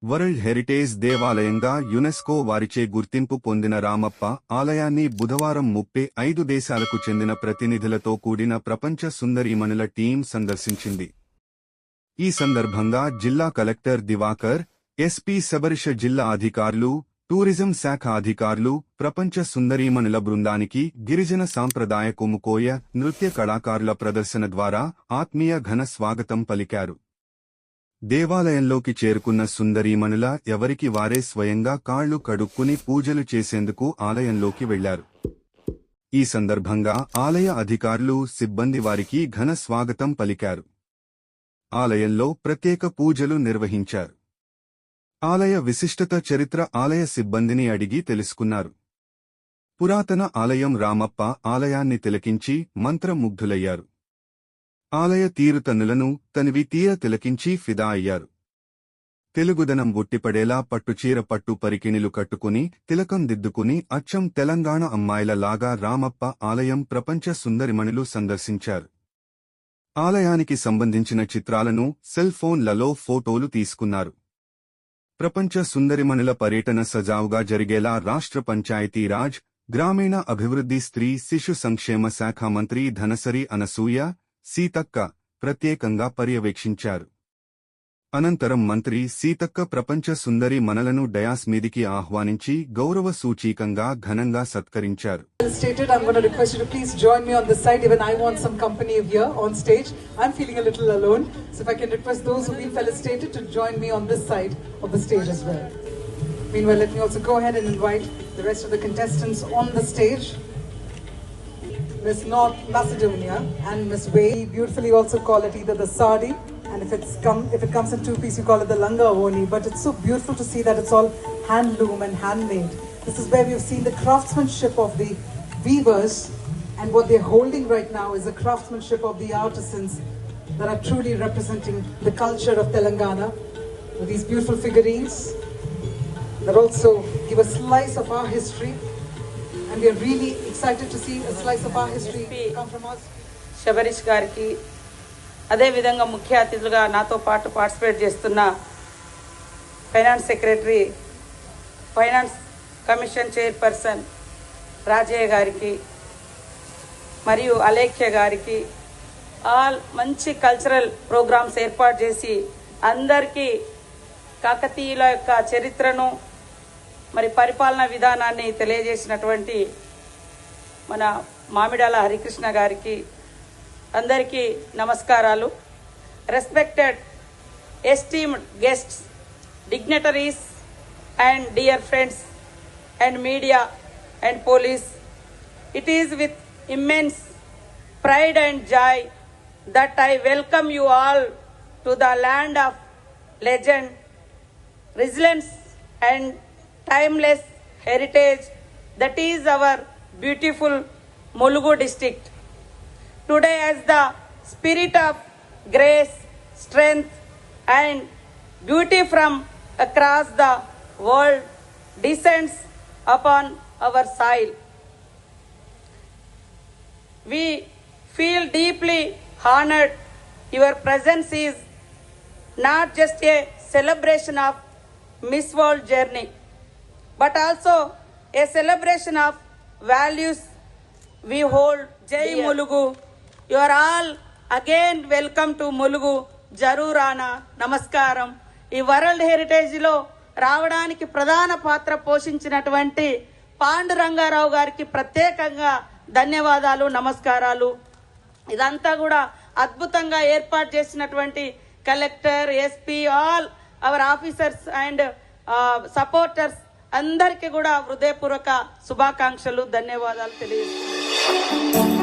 World heritage దేవాలయంగా UNESCO వారిచే గుర్తింపు పొందిన రామప్ప ఆలయాన్ని బుధవారం 35 దేశాలకు చెందిన ప్రతినిధులతో కూడిన ప్రపంచ సుందరీమణుల టీం సందర్శించింది. ఈ సందర్భంగా జిల్లా కలెక్టర్ దివాకర్, ఎస్పీ శబరిష జిల్లా అధికారులు, టూరిజం శాఖ అధికారులు ప్రపంచ సుందరీమణుల బృందానికి గిరిజన సాంప్రదాయ కొముకోయ నృత్య కళాకారుల ప్రదర్శన ద్వారా ఆత్మీయ ఘన స్వాగతం పలికారు. దేవాలయంలోకి చేరుకున్న సుందరీమణుల ఎవరికి వారే స్వయంగా కాళ్లు కడుక్కుని పూజలు చేసేందుకు ఆలయంలోకి వెళ్లారు. ఈ సందర్భంగా ఆలయ అధికారులు, సిబ్బంది వారికి ఘన స్వాగతం పలికారు. ఆలయంలో ప్రత్యేక పూజలు నిర్వహించారు. ఆలయ విశిష్టత చరిత్ర ఆలయ సిబ్బందిని అడిగి తెలుసుకున్నారు. పురాతన ఆలయం రామప్ప ఆలయాన్ని తిలకించి మంత్రముగ్ధులయ్యారు. ఆలయ తీరుతన్నులను తనివి తీర తిలకించి ఫిదా అయ్యారు. తెలుగుదనం ఒట్టిపడేలా పట్టుచీర పట్టు పరికిణిలు కట్టుకుని తిలకం దిద్దుకుని అచ్చం తెలంగాణ అమ్మాయిల లాగా రామప్ప ఆలయం ప్రపంచ సుందరిమణులు సందర్శించారు. ఆలయానికి సంబంధించిన చిత్రాలను సెల్ ఫోన్లలో ఫోటోలు తీసుకున్నారు. ప్రపంచ సుందరిమణుల పర్యటన సజావుగా జరిగేలా రాష్ట్ర పంచాయతీరాజ్, గ్రామీణ అభివృద్ధి, స్త్రీ శిశు సంక్షేమ శాఖ మంత్రి ధనసరి అనసూయ, సీతక్క ప్రత్యేకంగా పర్యవేక్షించారు. అనంతరం మంత్రి సీతక్క ప్రపంచ సుందరి మనలను డయాస్ మీదికి ఆహ్వానించి గౌరవ సూచీకంగా ఘనంగా సత్కరించారు. I'm going to request you to please join me on this side. Even I want some company here on stage. I'm feeling a little alone. So if I can request those who've been felicitated to join me on this side of the stage as well. Meanwhile, let me also go ahead and invite the rest of the contestants on the stage. Miss North Macedonia and Miss Way. Beautifully also call it either the sari, and if it comes in two pieces, you call it the langa avoni. But it's so beautiful to see that it's all handloom and handmade. This is where we've seen the craftsmanship of the weavers, and what they're holding right now is the craftsmanship of the artisans that are truly representing the culture of Telangana with these beautiful figurines that also give a slice of our history, and we are really excited to see a slice of our history come from us. Shabarish గారికి, అదేవిధంగా ముఖ్య అతిథులుగా నాతో పాటు participate చేస్తున్న finance secretary, finance commission chairperson Rajaiah గారికి మరియు అలేఖ్య గారికి, ఆల్ మంచి కల్చరల్ ప్రోగ్రామ్స్ ఏర్పాటు చేసి అందరికీ కాకతీయుల యొక్క చరిత్రను మరి పరిపాలనా విధానాన్ని తెలియజేసినటువంటి మన మామిడాల హరికృష్ణ గారికి అందరికీ నమస్కారాలు. Respected esteemed guests, dignitaries and dear friends and media and police, it is with immense pride and joy that I welcome you all to the land of legend, resilience and timeless heritage that is our beautiful Mulugu district. Today, as the spirit of grace, strength and beauty from across the world descends upon our soil, we feel deeply honored. Your presence is not just a celebration of Miss World journey, but also a celebration of values we hold. Jai Mulugu. You are all again welcome to Mulugu. Jarurana. Namaskaram. ఈ world హెరిటేజ్లో రావడానికి ప్రధాన పాత్ర పోషించినటువంటి పాండురంగారావు గారికి ప్రత్యేకంగా ధన్యవాదాలు, నమస్కారాలు. ఇదంతా కూడా అద్భుతంగా ఏర్పాటు చేసినటువంటి collector, SP, all our officers and supporters అందరికీ కూడా హృదయపూర్వక శుభాకాంక్షలు, ధన్యవాదాలు తెలియజేస్తున్నాను.